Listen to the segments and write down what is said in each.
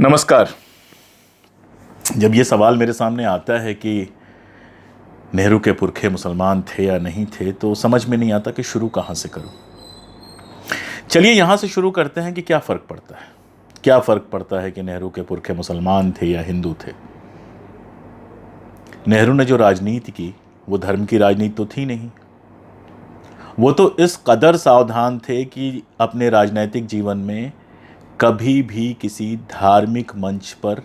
नमस्कार। जब ये सवाल मेरे सामने आता है कि नेहरू के पुरखे मुसलमान थे या नहीं थे, तो समझ में नहीं आता कि शुरू कहाँ से करूँ। चलिए यहाँ से शुरू करते हैं कि क्या फ़र्क पड़ता है। क्या फ़र्क पड़ता है कि नेहरू के पुरखे मुसलमान थे या हिंदू थे। नेहरू ने जो राजनीति की वो धर्म की राजनीति तो थी नहीं। वो तो इस कदर सावधान थे कि अपने राजनीतिक जीवन में कभी भी किसी धार्मिक मंच पर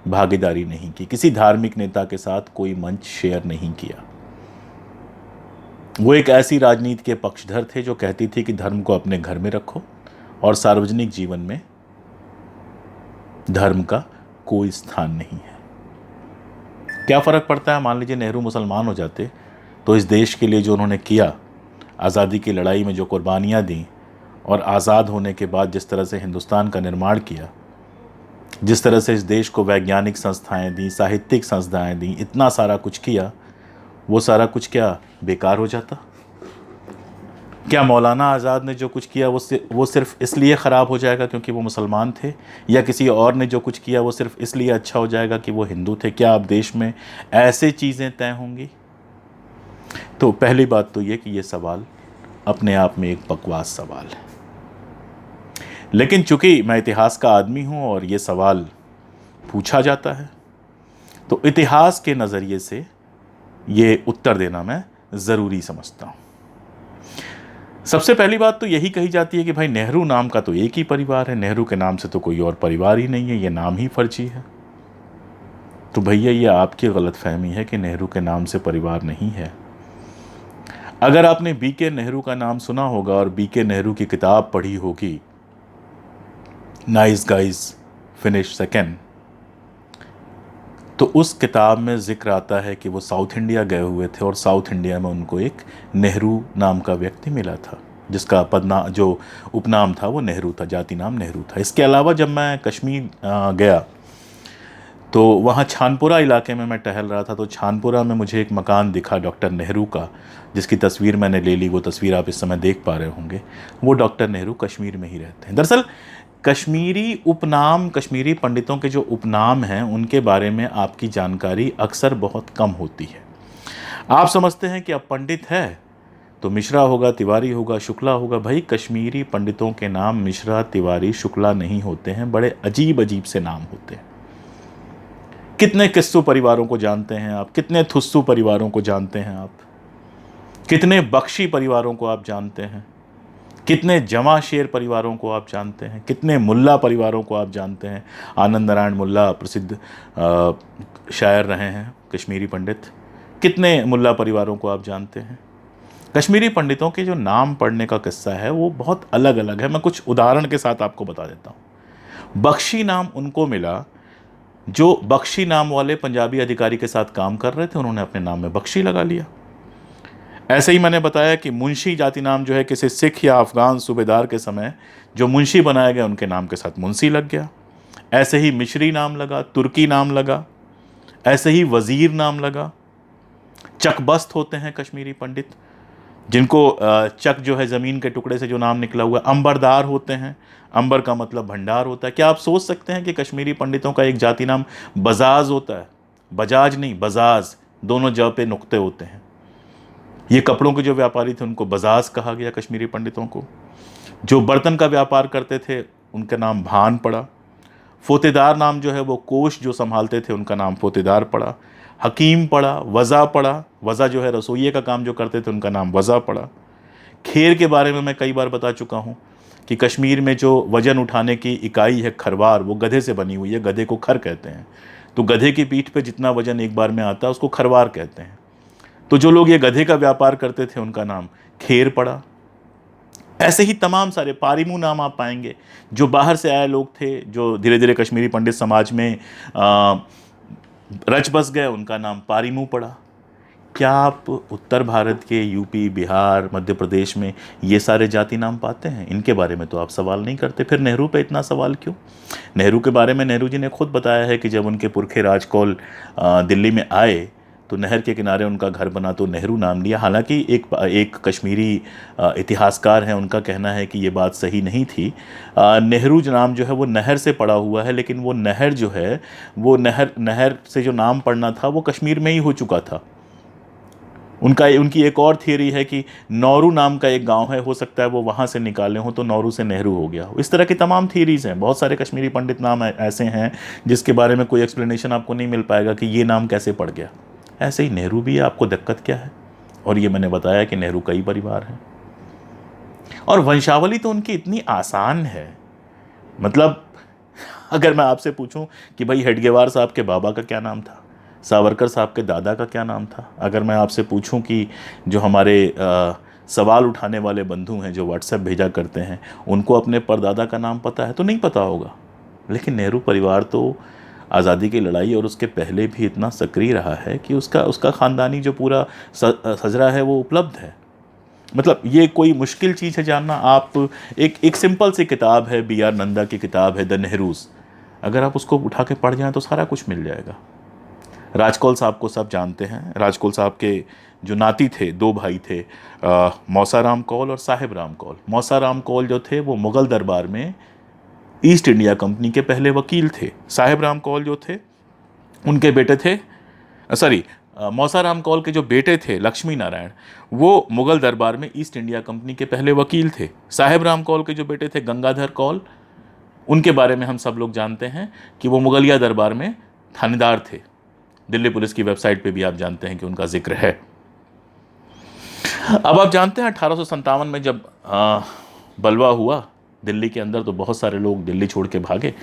भागीदारी नहीं की, किसी धार्मिक नेता के साथ कोई मंच शेयर नहीं किया। वो एक ऐसी राजनीति के पक्षधर थे जो कहती थी कि धर्म को अपने घर में रखो और सार्वजनिक जीवन में धर्म का कोई स्थान नहीं है। क्या फ़र्क पड़ता है, मान लीजिए नेहरू मुसलमान हो जाते तो इस देश के लिए जो उन्होंने किया, आज़ादी की लड़ाई में जो कुर्बानियाँ दी और आज़ाद होने के बाद जिस तरह से हिंदुस्तान का निर्माण किया, जिस तरह से इस देश को वैज्ञानिक संस्थाएं दी, साहित्यिक संस्थाएं दी, इतना सारा कुछ किया, वो सारा कुछ क्या बेकार हो जाता? क्या मौलाना आज़ाद ने जो कुछ किया वो सिर्फ इसलिए ख़राब हो जाएगा क्योंकि वो मुसलमान थे, या किसी और ने जो कुछ किया वो सिर्फ इसलिए अच्छा हो जाएगा कि वो हिंदू थे? क्या अब देश में ऐसे चीज़ें तय होंगी? तो पहली बात तो ये कि ये सवाल अपने आप में एक बकवास सवाल है। लेकिन चूंकि मैं इतिहास का आदमी हूं और ये सवाल पूछा जाता है, तो इतिहास के नज़रिए से ये उत्तर देना मैं ज़रूरी समझता हूं। सबसे पहली बात तो यही कही जाती है कि भाई नेहरू नाम का तो एक ही परिवार है, नेहरू के नाम से तो कोई और परिवार ही नहीं है, ये नाम ही फर्जी है। तो भैया ये आपकी गलतफहमी है कि नेहरू के नाम से परिवार नहीं है। अगर आपने बीके नेहरू का नाम सुना होगा और बीके नेहरू की किताब पढ़ी होगी, नाइस गाइज फिनिश सेकेंड, तो उस किताब में जिक्र आता है कि वो साउथ इंडिया गए हुए थे और साउथ इंडिया में उनको एक नेहरू नाम का व्यक्ति मिला था, जिसका जो उपनाम था वो नेहरू था, जाति नाम नेहरू था। इसके अलावा जब मैं कश्मीर गया तो वहाँ छानपुरा इलाके में मैं टहल रहा था, तो छानपुरा में मुझे एक मकान दिखा डॉक्टर नेहरू का, जिसकी तस्वीर मैंने ले ली। वो तस्वीर आप इस समय देख पा रहे होंगे। वो डॉक्टर नेहरू कश्मीर में ही रहते हैं। दरअसल कश्मीरी उपनाम, कश्मीरी पंडितों के जो उपनाम हैं उनके बारे में आपकी जानकारी अक्सर बहुत कम होती है। आप समझते हैं कि अब पंडित है तो मिश्रा होगा, तिवारी होगा, शुक्ला होगा। भाई कश्मीरी पंडितों के नाम मिश्रा, तिवारी, शुक्ला नहीं होते हैं, बड़े अजीब अजीब से नाम होते हैं। कितने किस्सू परिवारों को जानते हैं आप, कितने थुस्सू परिवारों को जानते हैं आप, कितने बख्शी परिवारों को आप जानते हैं, कितने जमा शेर परिवारों को आप जानते हैं, कितने मुल्ला परिवारों को आप जानते हैं। आनंद नारायण मुल्ला प्रसिद्ध शायर रहे हैं कश्मीरी पंडित। कितने मुल्ला परिवारों को आप जानते हैं। कश्मीरी पंडितों के जो नाम पढ़ने का किस्सा है वो बहुत अलग अलग है। मैं कुछ उदाहरण के साथ आपको बता देता हूँ। बख्शी नाम उनको मिला जो बख्शी नाम वाले पंजाबी अधिकारी के साथ काम कर रहे थे, उन्होंने अपने नाम में बख्शी लगा लिया। ऐसे ही मैंने बताया कि मुंशी जाति नाम जो है किसी सिख या अफगान सूबेदार के समय जो मुंशी बनाया गया उनके नाम के साथ मुंशी लग गया। ऐसे ही मिश्री नाम लगा, तुर्की नाम लगा, ऐसे ही वज़ीर नाम लगा। चकबस्त होते हैं कश्मीरी पंडित, जिनको चक जो है ज़मीन के टुकड़े से जो नाम निकला हुआ। अंबरदार होते हैं, अंबर का मतलब भंडार होता है। क्या आप सोच सकते हैं कि कश्मीरी पंडितों का एक जाति नाम बजाज होता है? बजाज नहीं, बजाज, दोनों ज पे नुक्ते होते हैं। ये कपड़ों के जो व्यापारी थे उनको बजाज कहा गया कश्मीरी पंडितों को। जो बर्तन का व्यापार करते थे उनका नाम भान पड़ा। फोतेदार नाम जो है वो कोष जो संभालते थे उनका नाम फोतेदार पड़ा। हकीम पड़ा, वज़ा पड़ा, वज़ा जो है रसोइये का काम जो करते थे उनका नाम वज़ा पड़ा। खेर के बारे में मैं कई बार बता चुका हूँ कि कश्मीर में जो वज़न उठाने की इकाई है खरवार, वो गधे से बनी हुई है, गधे को खर कहते हैं। तो गधे की पीठ पे जितना वज़न एक बार में आता है उसको खरवार कहते हैं। तो जो लोग ये गधे का व्यापार करते थे उनका नाम खेर पड़ा। ऐसे ही तमाम सारे पारिमू नाम आप पाएंगे। जो बाहर से आए लोग थे, जो धीरे धीरे कश्मीरी पंडित समाज में रच बस गए, उनका नाम पारिमू पड़ा। क्या आप उत्तर भारत के यूपी, बिहार, मध्य प्रदेश में ये सारे जाति नाम पाते हैं? इनके बारे में तो आप सवाल नहीं करते। फिर नेहरू पे इतना सवाल क्यों? नेहरू के बारे में नेहरू जी ने खुद बताया है कि जब उनके पुरखे राजकौल दिल्ली में आए तो नहर के किनारे उनका घर बना तो नेहरू नाम लिया। हालांकि एक कश्मीरी इतिहासकार हैं, उनका कहना है कि ये बात सही नहीं थी। नेहरू जो नाम जो है वो नहर से पड़ा हुआ है, लेकिन वो नहर जो है वो नहर से जो नाम पड़ना था वो कश्मीर में ही हो चुका था। उनकी एक और थियरी है कि नौरू नाम का एक गांव है, हो सकता है वो वहाँ से निकाले हों तो नौरू से नेहरू हो गया हो। इस तरह की तमाम थियरीज़ हैं। बहुत सारे कश्मीरी पंडित नाम ऐसे हैं जिसके बारे में कोई एक्सप्लेनेशन आपको नहीं मिल पाएगा कि ये नाम कैसे पड़ गया। ऐसे ही नेहरू भी है, आपको दिक्कत क्या है? और ये मैंने बताया कि नेहरू कई परिवार हैं और वंशावली तो उनकी इतनी आसान है। मतलब अगर मैं आपसे पूछूं कि भाई हेडगेवार साहब के बाबा का क्या नाम था, सावरकर साहब के दादा का क्या नाम था, अगर मैं आपसे पूछूं कि जो हमारे सवाल उठाने वाले बंधु हैं जो व्हाट्सएप भेजा करते हैं उनको अपने परदादा का नाम पता है तो नहीं पता होगा। लेकिन नेहरू परिवार तो आज़ादी की लड़ाई और उसके पहले भी इतना सक्रिय रहा है कि उसका ख़ानदानी जो पूरा सजरा है वो उपलब्ध है। मतलब ये कोई मुश्किल चीज़ है जानना। आप एक सिंपल सी किताब है, B.R. नंदा की किताब है द नेहरूज़, अगर आप उसको उठा के पढ़ जाएं तो सारा कुछ मिल जाएगा। राजकौल साहब को सब जानते हैं। राजकौल साहब के जो नाती थे, दो भाई थे, मौसा राम कौल और साहिब राम कौल। मौसा राम कौल जो थे वो मुग़ल दरबार में ईस्ट इंडिया कंपनी के पहले वकील थे। साहिब राम कौल जो थे उनके बेटे थे, मौसा राम कौल के जो बेटे थे लक्ष्मी नारायण, वो मुग़ल दरबार में ईस्ट इंडिया कंपनी के पहले वकील थे। साहिब राम कौल के जो बेटे थे गंगाधर कौल, उनके बारे में हम सब लोग जानते हैं कि वो मुगलिया दरबार में थानेदार थे। दिल्ली पुलिस की वेबसाइट पे भी आप जानते हैं कि उनका जिक्र है। अब आप जानते हैं 1857 में जब बलवा हुआ दिल्ली के अंदर तो बहुत सारे लोग दिल्ली छोड़ के भागे।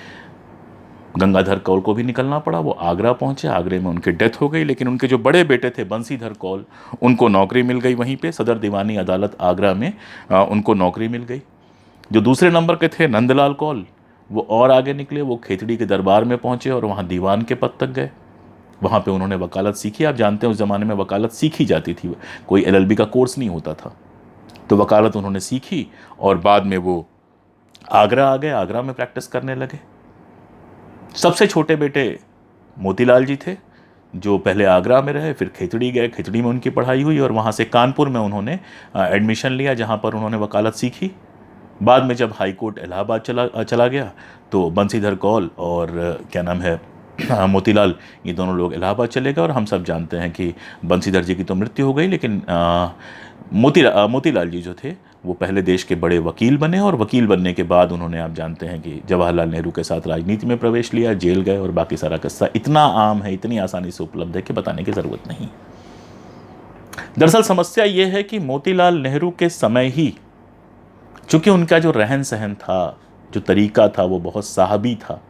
गंगाधर कौल को भी निकलना पड़ा, वो आगरा पहुंचे, आगरे में उनकी डेथ हो गई। लेकिन उनके जो बड़े बेटे थे बंसीधर कौल, उनको नौकरी मिल गई वहीं पे सदर दीवानी अदालत आगरा में उनको नौकरी मिल गई। जो दूसरे नंबर के थे नंदलाल कौल, वो और आगे निकले, वो खेतड़ी के दरबार में पहुंचे और वहाँ दीवान के पद तक गए। वहाँ पे उन्होंने वकालत सीखी। आप जानते हैं उस ज़माने में वकालत सीखी जाती थी, कोई LLB का कोर्स नहीं होता था। तो वकालत उन्होंने सीखी और बाद में वो आगरा आ गए, आगरा में प्रैक्टिस करने लगे। सबसे छोटे बेटे मोतीलाल जी थे जो पहले आगरा में रहे, फिर खेतड़ी गए, खेतड़ी में उनकी पढ़ाई हुई और वहाँ से कानपुर में उन्होंने एडमिशन लिया जहाँ पर उन्होंने वकालत सीखी। बाद में जब हाई कोर्ट इलाहाबाद चला गया तो बंसीधर कौल और क्या नाम है मोतीलाल, ये दोनों लोग इलाहाबाद चले गए। और हम सब जानते हैं कि बंसीधर जी की तो मृत्यु हो गई, लेकिन मोतीलाल जी जो थे वो पहले देश के बड़े वकील बने और वकील बनने के बाद उन्होंने, आप जानते हैं कि जवाहरलाल नेहरू के साथ राजनीति में प्रवेश लिया, जेल गए और बाकी सारा किस्सा इतना आम है, इतनी आसानी से उपलब्ध है कि बताने की ज़रूरत नहीं। दरअसल समस्या ये है कि मोतीलाल नेहरू के समय ही, चूँकि उनका जो रहन सहन था, जो तरीका था वो बहुत साहबी था,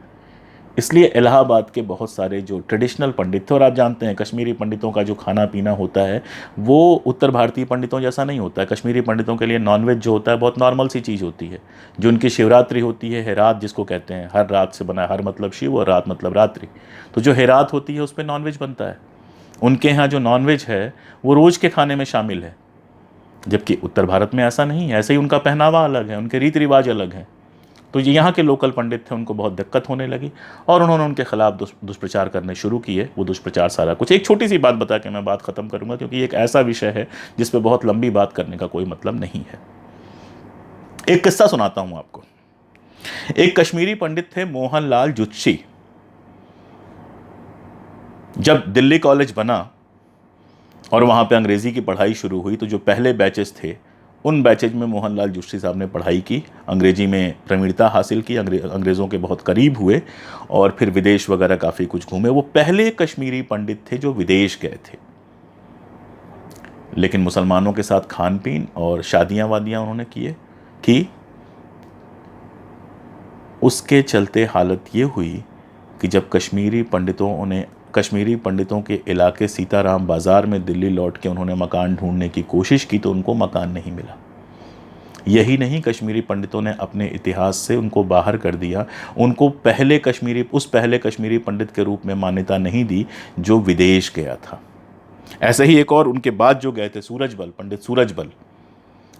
इसलिए इलाहाबाद के बहुत सारे जो ट्रेडिशनल पंडित थे, और आप जानते हैं कश्मीरी पंडितों का जो खाना पीना होता है वो उत्तर भारतीय पंडितों जैसा नहीं होता है। कश्मीरी पंडितों के लिए नॉनवेज जो होता है बहुत नॉर्मल सी चीज़ होती है। जो उनकी शिवरात्रि होती है, हेरात जिसको कहते हैं, हर रात से बना, हर मतलब शिव और रात मतलब रात्रि, तो जो हेरात होती है उस पर नॉनवेज बनता है। उनके यहाँ जो नॉनवेज है वो रोज़ के खाने में शामिल है, जबकि उत्तर भारत में ऐसा नहीं है। ऐसे ही उनका पहनावा अलग है, उनके रीति रिवाज अलग हैं। तो ये यहाँ के लोकल पंडित थे, उनको बहुत दिक्कत होने लगी और उन्होंने उनके खिलाफ दुष्प्रचार करने शुरू किए। वो दुष्प्रचार सारा कुछ, एक छोटी सी बात बता के मैं बात ख़त्म करूँगा क्योंकि एक ऐसा विषय है जिस पे बहुत लंबी बात करने का कोई मतलब नहीं है। एक किस्सा सुनाता हूँ आपको। एक कश्मीरी पंडित थे मोहनलाल जुत्शी। जब दिल्ली कॉलेज बना और वहाँ पे अंग्रेज़ी की पढ़ाई शुरू हुई तो जो पहले बैचेस थे उन बैचेज में मोहनलाल जुत्शी साहब ने पढ़ाई की, अंग्रेजी में प्रवीणता हासिल की, अंग्रेज़ों के बहुत करीब हुए और फिर विदेश वगैरह काफ़ी कुछ घूमे। वो पहले कश्मीरी पंडित थे जो विदेश गए थे। लेकिन मुसलमानों के साथ खान पीन और शादियाँ वादियाँ उन्होंने की। उसके चलते हालत ये हुई कि जब कश्मीरी पंडितों के इलाके सीताराम बाज़ार में दिल्ली लौट के उन्होंने मकान ढूंढने की कोशिश की तो उनको मकान नहीं मिला। यही नहीं, कश्मीरी पंडितों ने अपने इतिहास से उनको बाहर कर दिया। उनको उस पहले कश्मीरी पंडित के रूप में मान्यता नहीं दी जो विदेश गया था। ऐसे ही एक और उनके बाद जो गए थे पंडित सूरजबल,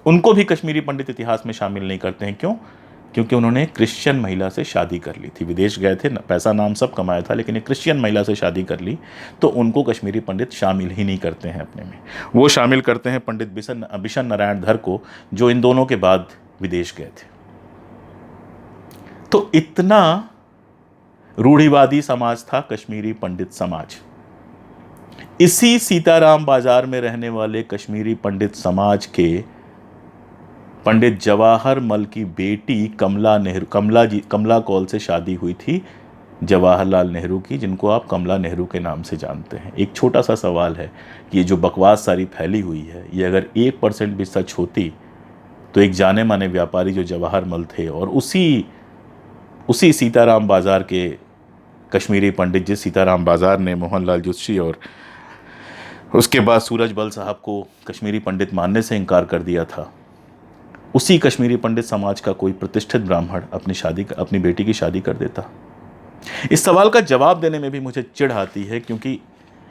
उनको भी कश्मीरी पंडित इतिहास में शामिल नहीं करते हैं। क्यों? क्योंकि उन्होंने क्रिश्चियन महिला से शादी कर ली थी। विदेश गए थे, पैसा नाम सब कमाया था, लेकिन एक क्रिश्चियन महिला से शादी कर ली, तो उनको कश्मीरी पंडित शामिल ही नहीं करते हैं अपने में। वो शामिल करते हैं पंडित बिशन नारायण धर को, जो इन दोनों के बाद विदेश गए थे। तो इतना रूढ़िवादी समाज था कश्मीरी पंडित समाज। इसी सीताराम बाजार में रहने वाले कश्मीरी पंडित समाज के पंडित जवाहर मल की बेटी कमला कौल से शादी हुई थी जवाहरलाल नेहरू की, जिनको आप कमला नेहरू के नाम से जानते हैं। एक छोटा सा सवाल है कि ये जो बकवास सारी फैली हुई है, ये अगर 1% भी सच होती तो एक जाने माने व्यापारी जो जवाहर मल थे और उसी सीताराम बाजार के कश्मीरी पंडित, जिस सीताराम बाजार ने मोहनलाल जुस्सी और उसके बाद सूरज बल साहब को कश्मीरी पंडित मानने से इनकार कर दिया था, उसी कश्मीरी पंडित समाज का कोई प्रतिष्ठित ब्राह्मण अपनी बेटी की शादी कर देता। इस सवाल का जवाब देने में भी मुझे चिढ़ आती है, क्योंकि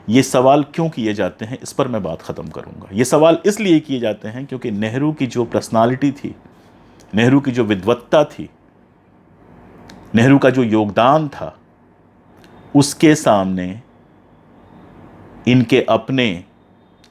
ये सवाल क्यों किए जाते हैं इस पर मैं बात ख़त्म करूंगा। ये सवाल इसलिए किए जाते हैं क्योंकि नेहरू की जो पर्सनालिटी थी, नेहरू की जो विद्वत्ता थी, नेहरू का जो योगदान था, उसके सामने इनके अपने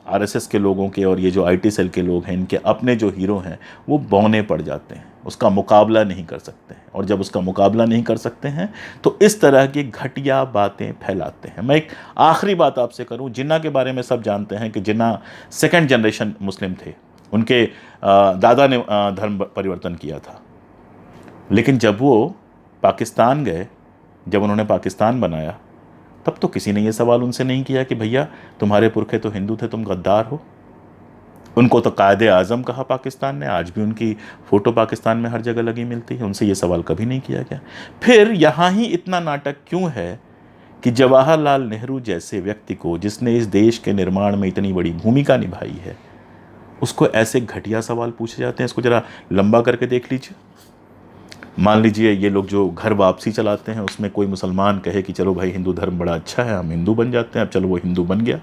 आरएसएस के लोगों के और ये जो आईटी सेल के लोग हैं, इनके अपने जो हीरो हैं, वो बौने पड़ जाते हैं, उसका मुकाबला नहीं कर सकते हैं। और जब उसका मुकाबला नहीं कर सकते हैं तो इस तरह की घटिया बातें फैलाते हैं। मैं एक आखिरी बात आपसे करूं, जिन्ना के बारे में सब जानते हैं कि जिन्ना 2nd जनरेशन मुस्लिम थे, उनके दादा ने धर्म परिवर्तन किया था, लेकिन जब वो पाकिस्तान गए, जब उन्होंने पाकिस्तान बनाया, तब तो किसी ने ये सवाल उनसे नहीं किया कि भैया तुम्हारे पुरखे तो हिंदू थे, तुम गद्दार हो। उनको तो कायदे आज़म कहा पाकिस्तान ने, आज भी उनकी फ़ोटो पाकिस्तान में हर जगह लगी मिलती है, उनसे ये सवाल कभी नहीं किया गया। फिर यहाँ ही इतना नाटक क्यों है कि जवाहरलाल नेहरू जैसे व्यक्ति को, जिसने इस देश के निर्माण में इतनी बड़ी भूमिका निभाई है, उसको ऐसे घटिया सवाल पूछे जाते हैं। इसको ज़रा लंबा करके देख लीजिए। मान लीजिए ये लोग जो घर वापसी चलाते हैं, उसमें कोई मुसलमान कहे कि चलो भाई हिंदू धर्म बड़ा अच्छा है, हम हिंदू बन जाते हैं, अब चलो वो हिंदू बन गया,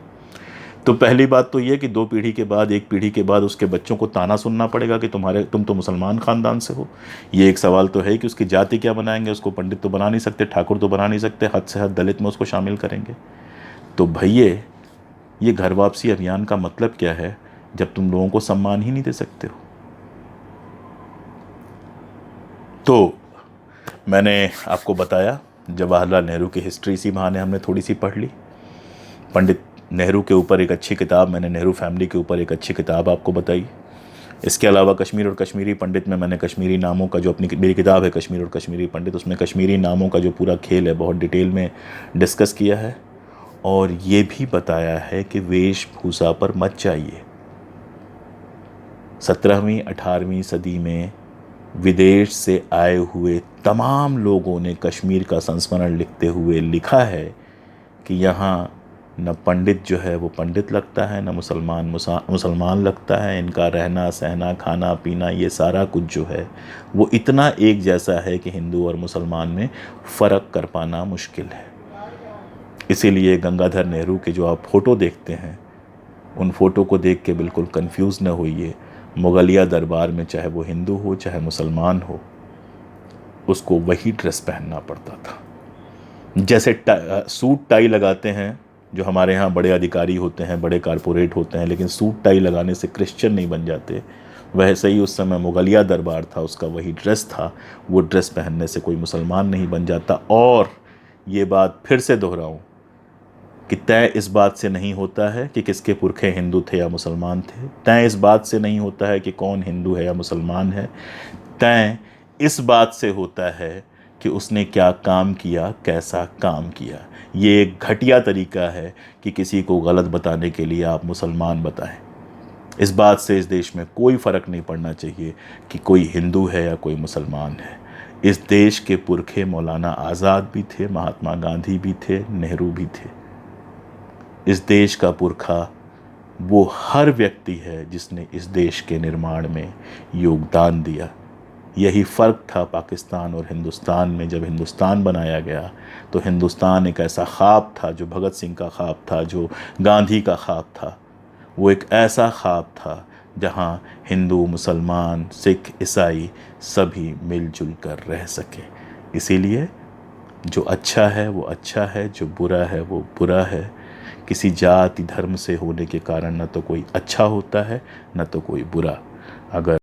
तो पहली बात तो ये कि 2 पीढ़ी के बाद, 1 पीढ़ी के बाद उसके बच्चों को ताना सुनना पड़ेगा कि तुम तो मुसलमान ख़ानदान से हो। ये एक सवाल तो है कि उसकी जाति क्या बनाएंगे, उसको पंडित तो बना नहीं सकते, ठाकुर तो बना नहीं सकते, हद से हद दलित में उसको शामिल करेंगे। तो भैया ये घर वापसी अभियान का मतलब क्या है जब तुम लोगों को सम्मान ही नहीं दे सकते हो। तो मैंने आपको बताया जवाहरलाल नेहरू की हिस्ट्री, इसी बहाने हमने थोड़ी सी पढ़ ली। पंडित नेहरू के ऊपर एक अच्छी किताब, मैंने नेहरू फैमिली के ऊपर एक अच्छी किताब आपको बताई। इसके अलावा कश्मीर और कश्मीरी पंडित में मैंने कश्मीरी नामों का जो मेरी किताब है कश्मीर और कश्मीरी पंडित, उसमें कश्मीरी नामों का जो पूरा खेल है बहुत डिटेल में डिस्कस किया है। और ये भी बताया है कि वेशभूषा पर मत जाइए। 17वीं 18वीं सदी में विदेश से आए हुए तमाम लोगों ने कश्मीर का संस्मरण लिखते हुए लिखा है कि यहाँ न पंडित जो है वो पंडित लगता है, न मुसलमान लगता है। इनका रहना सहना खाना पीना ये सारा कुछ जो है वो इतना एक जैसा है कि हिंदू और मुसलमान में फ़र्क कर पाना मुश्किल है। इसीलिए गंगाधर नेहरू के जो आप फ़ोटो देखते हैं, उन फ़ोटो को देख के बिल्कुल कंफ्यूज न होइए। मुगलिया दरबार में चाहे वो हिंदू हो चाहे मुसलमान हो, उसको वही ड्रेस पहनना पड़ता था। जैसे सूट टाई लगाते हैं जो हमारे यहाँ बड़े अधिकारी होते हैं, बड़े कारपोरेट होते हैं, लेकिन सूट टाई लगाने से क्रिश्चियन नहीं बन जाते, वैसे ही उस समय मुगलिया दरबार था, उसका वही ड्रेस था। वो ड्रेस पहनने से कोई मुसलमान नहीं बन जाता। और ये बात फिर से दोहराऊं कि तय इस बात से नहीं होता है कि किसके पुरखे हिंदू थे या मुसलमान थे। तय इस बात से नहीं होता है कि कौन हिंदू है या मुसलमान है। तय इस बात से होता है कि उसने क्या काम किया, कैसा काम किया। ये एक घटिया तरीका है कि किसी को गलत बताने के लिए आप मुसलमान बताएं। इस बात से इस देश में कोई फ़र्क नहीं पड़ना चाहिए कि कोई हिंदू है या कोई मुसलमान है। इस देश के पुरखे मौलाना आज़ाद भी थे, महात्मा गांधी भी थे, नेहरू भी थे। इस देश का पुरखा वो हर व्यक्ति है जिसने इस देश के निर्माण में योगदान दिया। यही फ़र्क था पाकिस्तान और हिंदुस्तान में। जब हिंदुस्तान बनाया गया तो हिंदुस्तान एक ऐसा ख्वाब था जो भगत सिंह का ख्वाब था, जो गांधी का ख्वाब था। वो एक ऐसा ख्वाब था जहाँ हिंदू, मुसलमान, सिख, ईसाई सभी मिलजुल कर रह सके। इसीलिए जो अच्छा है वो अच्छा है, जो बुरा है वो बुरा है। किसी जाति धर्म से होने के कारण न तो कोई अच्छा होता है, न तो कोई बुरा। अगर